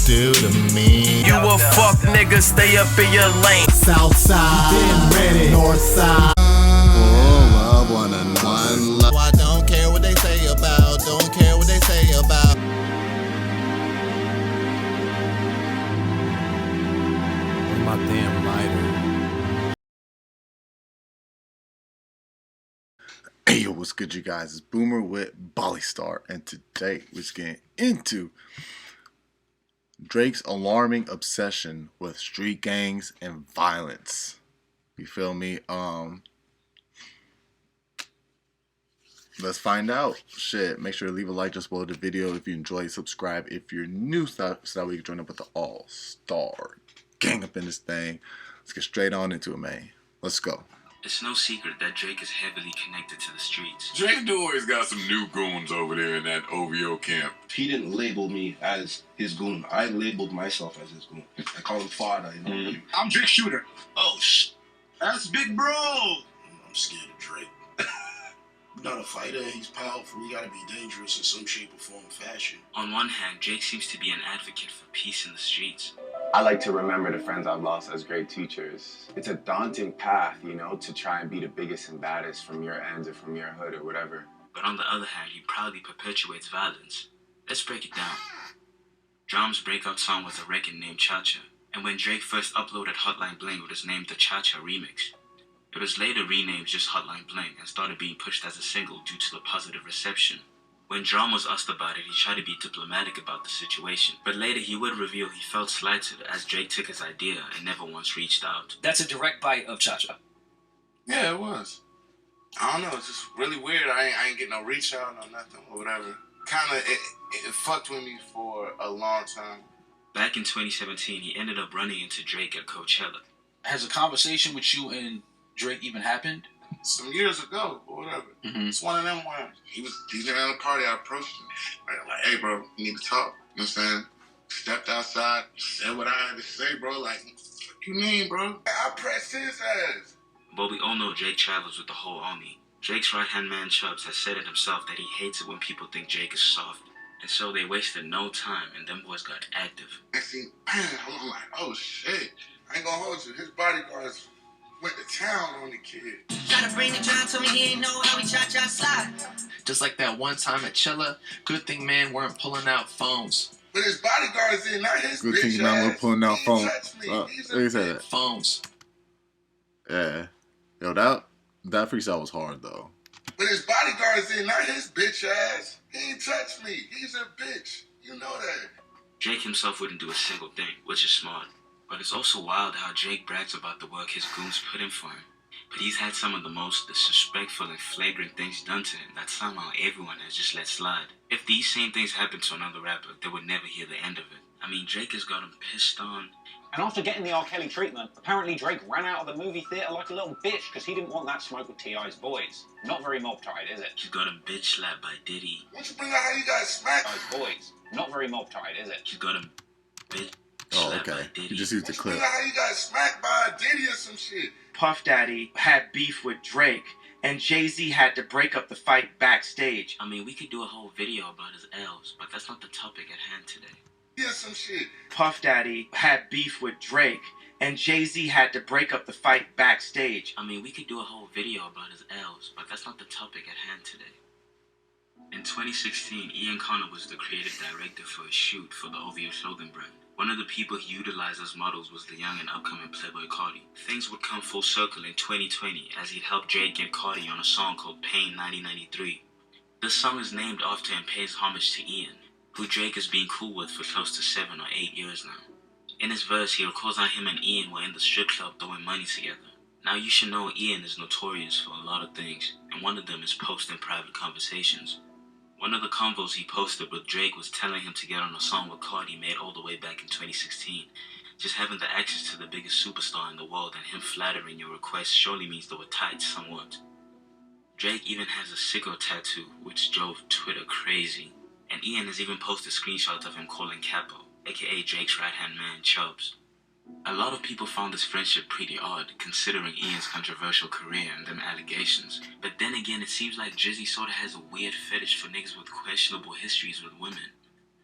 do to me? You a fuck nigga, stay up in your lane. Southside, been ready. Northside. Oh, love one and one love. I don't care what they say about. Don't care what they say about. My damn lighter. Hey yo, what's good you guys? It's Boomer with Ballystar, and today we're just getting into Drake's alarming obsession with street gangs and violence. You feel me? Let's find out. Shit, make sure to leave a like just below the video if you enjoy. Subscribe if you're new, so that we can join up with the all-star gang up in this thing. Let's get straight on into it, man. Let's go. It's no secret that Drake is heavily connected to the streets. Drake always got some new goons over there in that OVO camp. He didn't label me as his goon. I labeled myself as his goon. I call him Father, you know. I'm Drake Shooter. Oh, That's Big Bro. I'm scared of Drake. He's not a fighter. He's powerful. He gotta be dangerous in some shape or form, fashion. On one hand, Drake seems to be an advocate for peace in the streets. I like to remember the friends I've lost as great teachers. It's a daunting path, you know, to try and be the biggest and baddest from your ends or from your hood or whatever. But on the other hand, he proudly perpetuates violence. Let's break it down. Drum's breakout song was a record named Cha-Cha, and when Drake first uploaded Hotline Bling, it was named the Cha-Cha Remix. It was later renamed just Hotline Bling and started being pushed as a single due to the positive reception. When Drum was asked about it, he tried to be diplomatic about the situation, but later he would reveal he felt slighted as Drake took his idea and never once reached out. That's a direct bite of Cha-Cha. Yeah, it was. I don't know, it's just really weird. I ain't get no reach out or nothing or whatever. Kinda, it fucked with me for a long time. Back in 2017, he ended up running into Drake at Coachella. Has a conversation with you and Drake even happened? Some years ago or whatever. It's one of them ones. He was DJing at a party, I approached him. Like, hey bro, we need to talk. You know what I'm saying? Stepped outside, said what I had to say, bro. Like, what you mean, bro? I pressed his ass. But we all know Drake travels with the whole army. Drake's right-hand man Chubbs has said it himself that he hates it when people think Drake is soft. And so they wasted no time and them boys got active. I see, I'm like, oh shit. I ain't gonna hold you. His bodyguards went to town on the kid. Gotta bring the John, told me he ain't know how we cha-cha slide. Just like that one time at Chilla, good thing man weren't pulling out phones. But his bodyguards in, not his Good bitch thing man ass. weren't pulling out He phones. touched me. He's a Let me say bitch. that. Phones. Yeah. Yo, that freestyle was hard though. But his bodyguards in, not his bitch ass. He ain't touched me. He's a bitch. You know that. Drake himself wouldn't do a single thing, which is smart. But it's also wild how Drake brags about the work his goons put in for him. But he's had some of the most disrespectful and flagrant things done to him that somehow everyone has just let slide. If these same things happened to another rapper, they would never hear the end of it. I mean, Drake has got him pissed on. And after getting the R. Kelly treatment, apparently Drake ran out of the movie theater like a little bitch because he didn't want that smoke with T.I.'s boys. Not very mob-tied, is it? He's got him bitch slapped by Diddy. Why don't you bring out how you got smacked? T.I.'s boys. Not very mob-tied, is it? He's got him bitch Oh, slapped okay. by Diddy. You just used the Bring clip. out how you got smacked by a Diddy or some shit. Puff Daddy had beef with Drake, and Jay-Z had to break up the fight backstage. I mean, we could do a whole video about his L's, but that's not the topic at hand today. Yeah, some shit. Puff Daddy had beef with Drake, and Jay-Z had to break up the fight backstage. I mean, we could do a whole video about his L's, but that's not the topic at hand today. In 2016, Ian Connor was the creative director for a shoot for the OVO clothing brand. One of the people he utilized as models was the young and upcoming Playboi Carti. Things would come full circle in 2020 as he'd helped Drake get Carti on a song called Pain 1993. This song is named after and pays homage to Ian, who Drake has been cool with for close to 7 or 8 years now. In his verse, he recalls how him and Ian were in the strip club throwing money together. Now you should know Ian is notorious for a lot of things, and one of them is posting private conversations. One of the convos he posted with Drake was telling him to get on a song with Cardi made all the way back in 2016. Just having the access to the biggest superstar in the world and him flattering your request surely means they were tight somewhat. Drake even has a sicko tattoo, which drove Twitter crazy. And Ian has even posted screenshots of him calling Capo, aka Drake's right-hand man, Chubbs. A lot of people found this friendship pretty odd, considering Ian's controversial career and them allegations. But then again, it seems like Drizzy sorta has a weird fetish for niggas with questionable histories with women.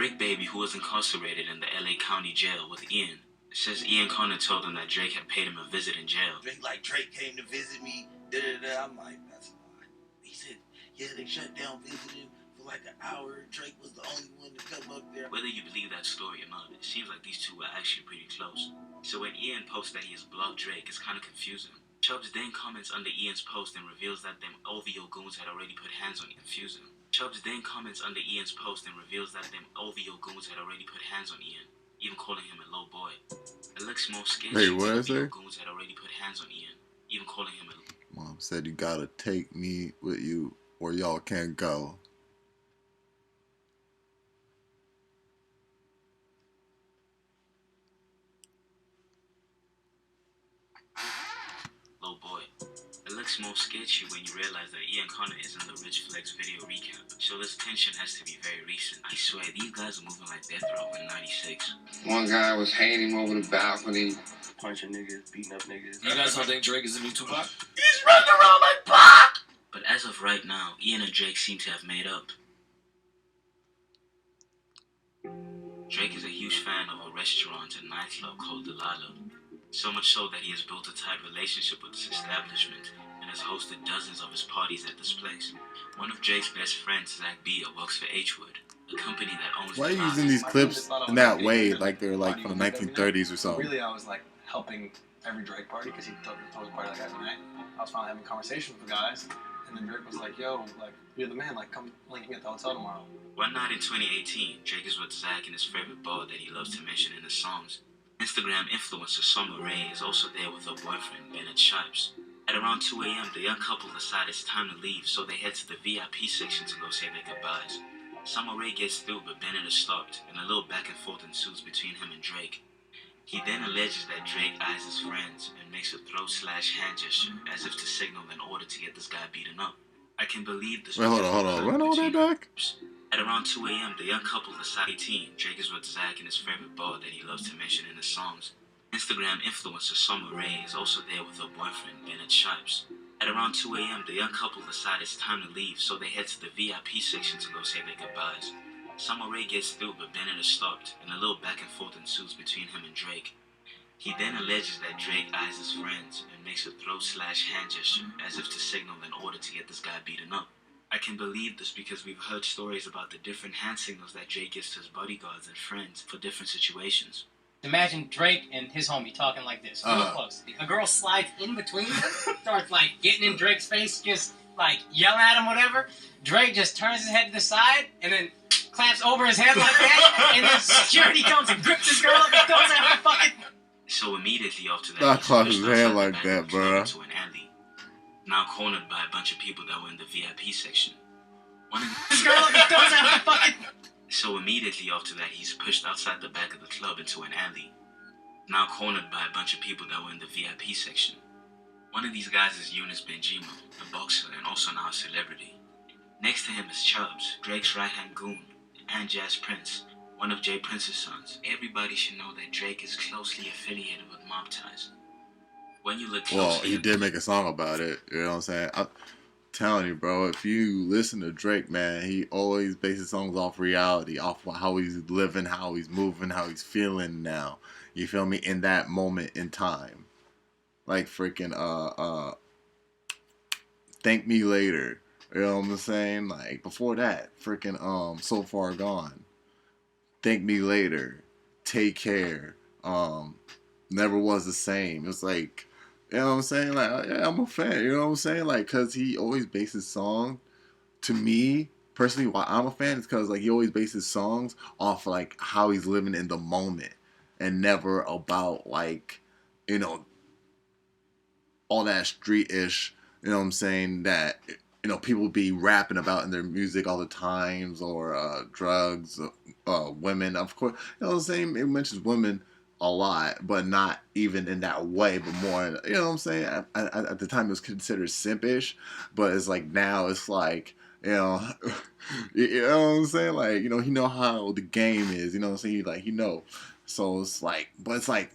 Brick Baby, who was incarcerated in the LA County Jail with Ian, says Ian Connor told him that Drake had paid him a visit in jail. Drake came to visit me. I'm like, that's a lie. He said, yeah, they shut down visiting for like an hour. Drake was the only one to come up there. Whether you believe that story or not, it seems like these two were actually pretty close. So when Ian posts that he has blocked Drake, it's kind of confusing. Chubbs then comments under Ian's post and reveals that them OVO goons had already put hands on Confusing. Chubbs then comments under Ian's post and reveals that them OVO goons had already put hands on Ian, even calling him a low boy. It looks more sketchy. Wait, what is OVO it? goons had already put hands on Ian, even calling him a Mom said you gotta take me with you or y'all can't go. low boy. It looks more sketchy when you realize that Ian Connor is in the Rich Flex video recap, so this tension has to be very recent. I swear, these guys are moving like Death Row in '96. One guy was hanging him over the balcony. Punching niggas, beating up niggas. You guys don't think Drake is the new Tupac? He's running around like Pac! But as of right now, Ian and Drake seem to have made up. Drake is a huge fan of a restaurant and nightclub called Delilah. So much so that he has built a tight relationship with this establishment and has hosted dozens of his parties at this place. One of Drake's best friends, Zach Bia, works for H-Wood, a company that owns Why are the you plaza. using these clips in that way, like they're like from the 1930s or something? Really, I was like helping every Drake party because he throws a party like every night. I was finally having conversations with the guys, and then Drake was like, "Yo, like you're the man. Like come link me at the hotel tomorrow." One night in 2018, Drake is with Zach in his favorite bar that he loves to mention in his songs. Instagram influencer Summer Rae is also there with her boyfriend, Bennett Shipes. At around 2 a.m., the young couple decide it's time to leave, so they head to the VIP section to go say their goodbyes. Summer Rae gets through, but Bennett is stopped, and a little back and forth ensues between him and Drake. He then alleges that Drake eyes his friends and makes a throat/hand gesture as if to signal an order to get this guy beaten up. I can believe this. Wait, hold on. Run all that back. At around 2 a.m., the young couple decide 18. Drake is with Zach in his favorite bar that he loves to mention in his songs. Instagram influencer Summer Rae is also there with her boyfriend, Bennett Shipes. At around 2 a.m., the young couple decide it's time to leave, so they head to the VIP section to go say their goodbyes. Summer Rae gets through, but Bennett is stopped, and a little back and forth ensues between him and Drake. He then alleges that Drake eyes his friends and makes a throat/hand gesture as if to signal an order to get this guy beaten up. I can believe this because we've heard stories about the different hand signals that Drake gives to his bodyguards and friends for different situations. Imagine Drake and his homie talking like this, real close. A girl slides in between them, starts like getting in Drake's face, just like yelling at him, whatever. Drake just turns his head to the side and then claps over his head like that, and then security comes and grips his girl up and throws her out the fucking. So immediately after that, Not clap his hand like that, bro. To an alley, now cornered by a bunch of people that were in the VIP section. His girl up and throws her out the fucking. So immediately after that, he's pushed outside the back of the club into an alley, now cornered by a bunch of people that were in the VIP section. One of these guys is Eunice Benjima, a boxer and also now a celebrity. Next to him is Chubbs, Drake's right-hand goon, and Jazz Prince, one of Jay Prince's sons. Everybody should know that Drake is closely affiliated with mob ties. When you look closely... Well, he did make a song about it, you know what I'm saying? I'm telling you, bro, if you listen to Drake, man, he always bases songs off reality, off how he's living, how he's moving, how he's feeling now. You feel me? In that moment in time. Like freaking, Thank Me Later. You know what I'm saying? Like, before that, freaking, So Far Gone. Thank Me Later. Take Care. Never Was the Same. It's like, you know what I'm saying? Like, yeah, I'm a fan. You know what I'm saying? Like, because he always bases songs, to me, personally, why I'm a fan is because, like, he always bases songs off, like, how he's living in the moment. And never about, like, you know, all that street-ish, you know what I'm saying, that, you know, people be rapping about in their music all the times, or drugs, women, of course, you know what I'm saying, it mentions women a lot, but not even in that way, but more, you know what I'm saying, at the time it was considered simpish, but it's like, now it's like, you know, you know what I'm saying, like, you know, he know how the game is, you know what I'm saying, like, he know, so it's like, but it's like,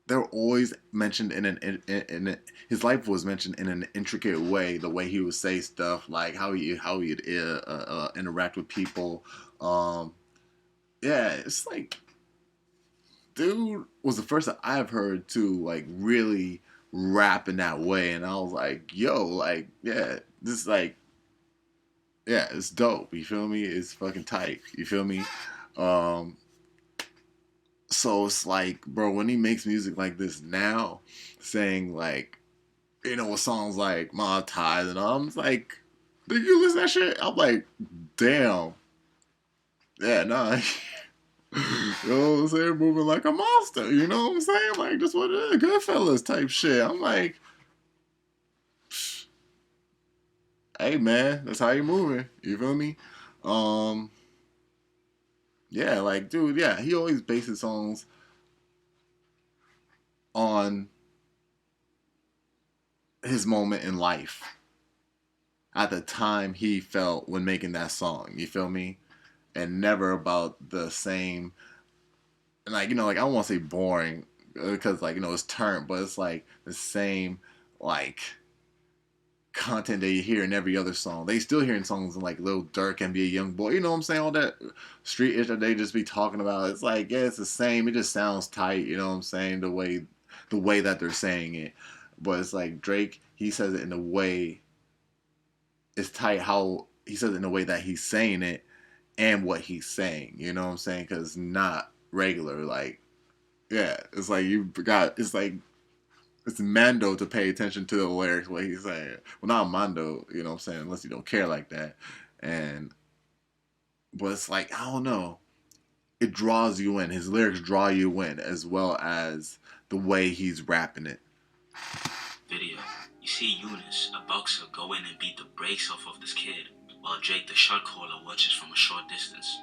they're always mentioned in his life was mentioned in an intricate way. The way he would say stuff, like how he'd interact with people. Yeah, it's like, dude was the first that I've heard to like really rap in that way, and I was like, yo, like, yeah, this is like, yeah, it's dope. You feel me? It's fucking tight. You feel me? So it's like, bro, when he makes music like this now, saying like, you know, with songs like My Ties and all, I'm just like, did you listen to that shit? I'm like, damn. Yeah, nah. You know what I'm saying? Moving like a monster. You know what I'm saying? Like, just what it is. Goodfellas type shit. I'm like, hey, man, that's how you moving. You feel me? Yeah, like, dude, yeah, he always bases songs on his moment in life at the time he felt when making that song. You feel me? And never about the same, like, you know, like, I don't want to say boring because, like, you know, it's turned, but it's like the same, like, content that you hear in every other song. They still hearing songs like Lil Durk and Be a Young Boy. You know what I'm saying? All that street ish that they just be talking about. It's like, yeah, it's the same. It just sounds tight. You know what I'm saying? The way that they're saying it. But it's like Drake, he says it in a way, it's tight how he says it in a way that he's saying it and what he's saying. You know what I'm saying? Because it's not regular. Like, yeah, it's like it's like, it's Mando to pay attention to the lyrics, what he's saying. Well, not Mando, you know what I'm saying, unless you don't care like that. But it's like, I don't know. It draws you in. His lyrics draw you in, as well as the way he's rapping it. Video. You see Eunice, a boxer, go in and beat the brakes off of this kid, while Drake, the shot caller, watches from a short distance.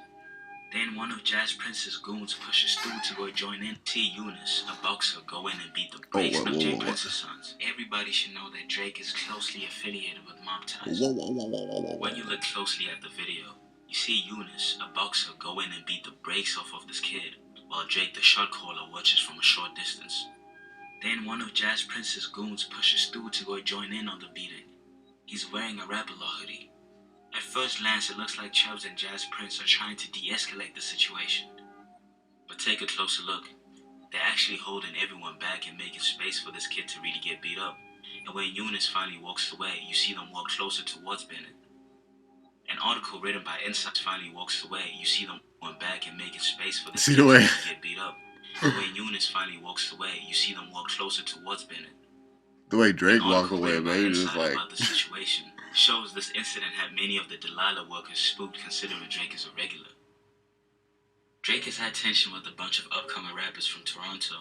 Then one of Jazz Prince's goons pushes through to go join in. See Eunice, a boxer, go in and beat the brakes of Jay Prince's sons. Everybody should know that Drake is closely affiliated with mob ties. When you look closely at the video, you see Eunice, a boxer, go in and beat the brakes off of this kid, while Drake, the shot caller, watches from a short distance. Then one of Jazz Prince's goons pushes through to go join in on the beating. He's wearing a Rap-A-Law hoodie. At first glance, it looks like Chubbs and Jazz Prince are trying to de-escalate the situation. But take a closer look. They're actually holding everyone back and making space for this kid to really get beat up. And when Eunice finally walks away, you see them walk closer towards Bennett. An article written by Insights finally walks away. You see them going back and making space for this kid to really get beat up. And when Eunice finally walks away, you see them walk closer towards Bennett. The way Drake walked away, man, he just like... about the situation shows this incident had many of the Delilah workers spooked, considering Drake is a regular. Drake has had tension with a bunch of upcoming rappers from Toronto,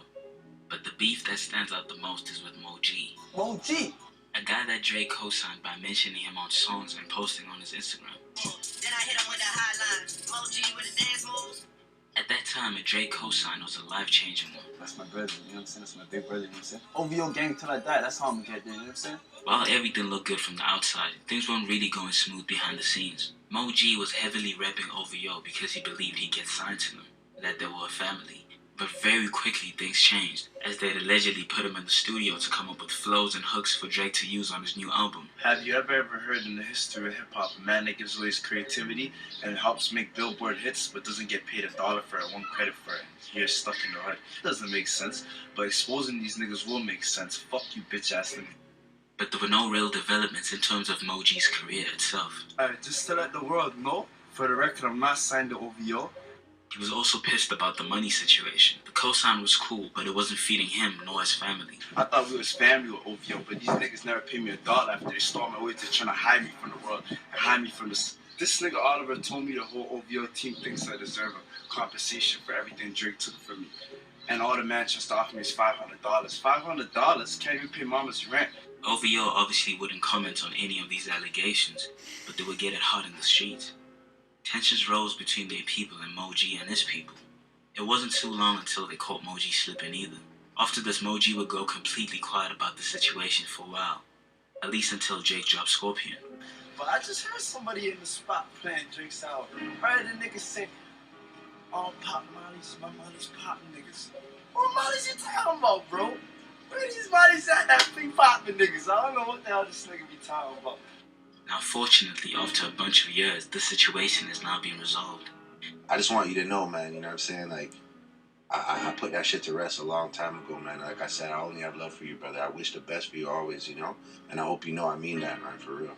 but the beef that stands out the most is with Mo G. Mo G! A guy that Drake co-signed by mentioning him on songs and posting on his Instagram. Then I hit him with that high line. Mo G with the dance moves. At that time, a Drake co-sign was a life-changing one. That's my brother, you know what I'm saying? That's my big brother, you know what I'm saying? OVO gang till I die, that's how I'm gonna get there, you know what I'm saying? While everything looked good from the outside, things weren't really going smooth behind the scenes. Mo G was heavily repping OVO because he believed he'd get signed to them, that they were a family. But very quickly things changed, as they'd allegedly put him in the studio to come up with flows and hooks for Drake to use on his new album. Have you ever heard in the history of hip-hop a man that gives away his creativity and helps make Billboard hits but doesn't get paid $1 for it, one credit for it? You're stuck in your heart. It doesn't make sense, but exposing these niggas will make sense. Fuck you, bitch-ass nigga. But there were no real developments in terms of Mo G's career itself. Just to let the world know, for the record, I'm not signed to OVO. He was also pissed about the money situation. The cosign was cool, but it wasn't feeding him nor his family. I thought we was family with OVO, but these niggas never paid me $1 after they stole my way to trying to hide me from the world and hide me from this. This nigga Oliver told me the whole OVO team thinks I deserve a compensation for everything Drake took from me. And all the man just offered me is $500. $500? Can't even pay mama's rent. OVO obviously wouldn't comment on any of these allegations, but they would get it hot in the streets. Tensions rose between their people and Mo G and his people. It wasn't too long until they caught Mo G slipping either. After this, Mo G would go completely quiet about the situation for a while, at least until Drake dropped Scorpion. But I just heard somebody in the spot playing Drake's album. Right, the niggas say, all pop mollies, my molly's popping niggas. What mollies you talking talking about, bro? Where these bodies at that free popping niggas? I don't know what the hell this nigga be talking about. Now, fortunately, after a bunch of years, the situation is now being resolved. I just want you to know, man, you know what I'm saying? Like, I put that shit to rest a long time ago, man. Like I said, I only have love for you, brother. I wish the best for you always, you know? And I hope you know I mean that, man, for real.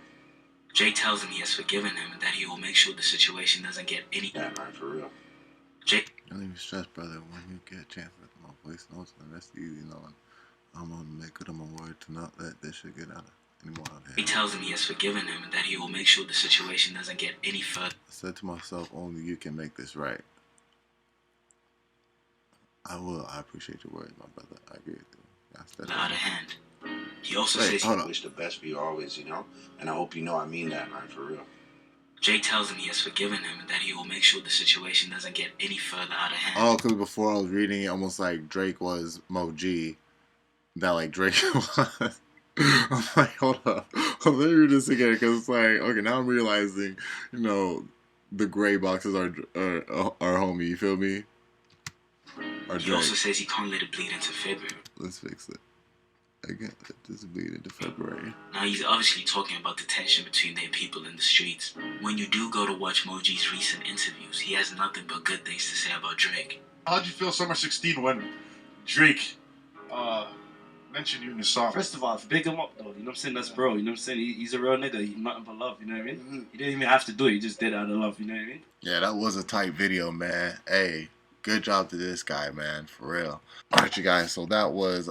Jake tells him he has forgiven him and that he will make sure the situation doesn't get any... Yeah, man, for real. Jake... Don't even stress, brother. When you get a chance with my voice notes, and that's easy knowing. I'm gonna make it on my word to not let this shit get out anymore out here. He tells him he has forgiven him and that he will make sure the situation doesn't get any further. I said to myself, only you can make this right. I will. I appreciate your words, my brother. I agree with you. That's Out of hand. He also says says... I wish the best for you always, you know? And I hope you know I mean that, man, for real. Jake tells him he has forgiven him and that he will make sure the situation doesn't get any further out of hand. Oh, because before I was reading it, almost like Drake was Mo G. That, like, Drake was. I'm like, hold up. Let me read this again, because it's like, okay, now I'm realizing, you know, the gray boxes are homie, you feel me? He also says he can't let it bleed into February. Let's fix it. Again, let this bleed into February. Now he's obviously talking about the tension between their people in the streets. When you do go to watch Moji's recent interviews, he has nothing but good things to say about Drake. How'd you feel Summer 16 when Drake mentioned you in the song? First of all, big him up though, you know what I'm saying? That's bro, you know what I'm saying? He's a real nigga, he's nothing but love, you know what I mean? Mm-hmm. He didn't even have to do it, he just did it out of love, you know what I mean? Yeah, that was a tight video, man. Hey, good job to this guy, man, for real. Alright, you guys, so that was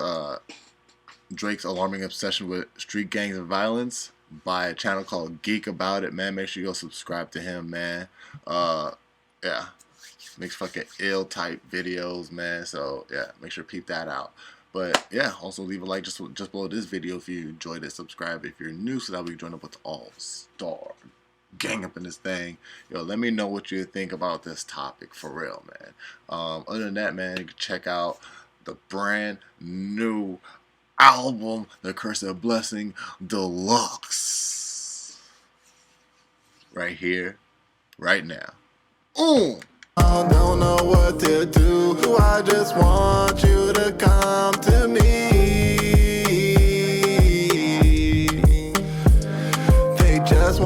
Drake's alarming obsession with street gangs and violence by a channel called Geek About It, man. Make sure you go subscribe to him, man. Yeah, makes fucking ill type videos, man. So yeah, make sure to peep that out. But yeah, also leave a like just below this video if you enjoyed it. Subscribe if you're new so that we can join up with the all-star gang up in this thing. Yo, let me know what you think about this topic for real, man. Other than that, man, you can check out the brand new album, The Curse of Blessing Deluxe, right here, right now. I don't know what to do. I just want you to come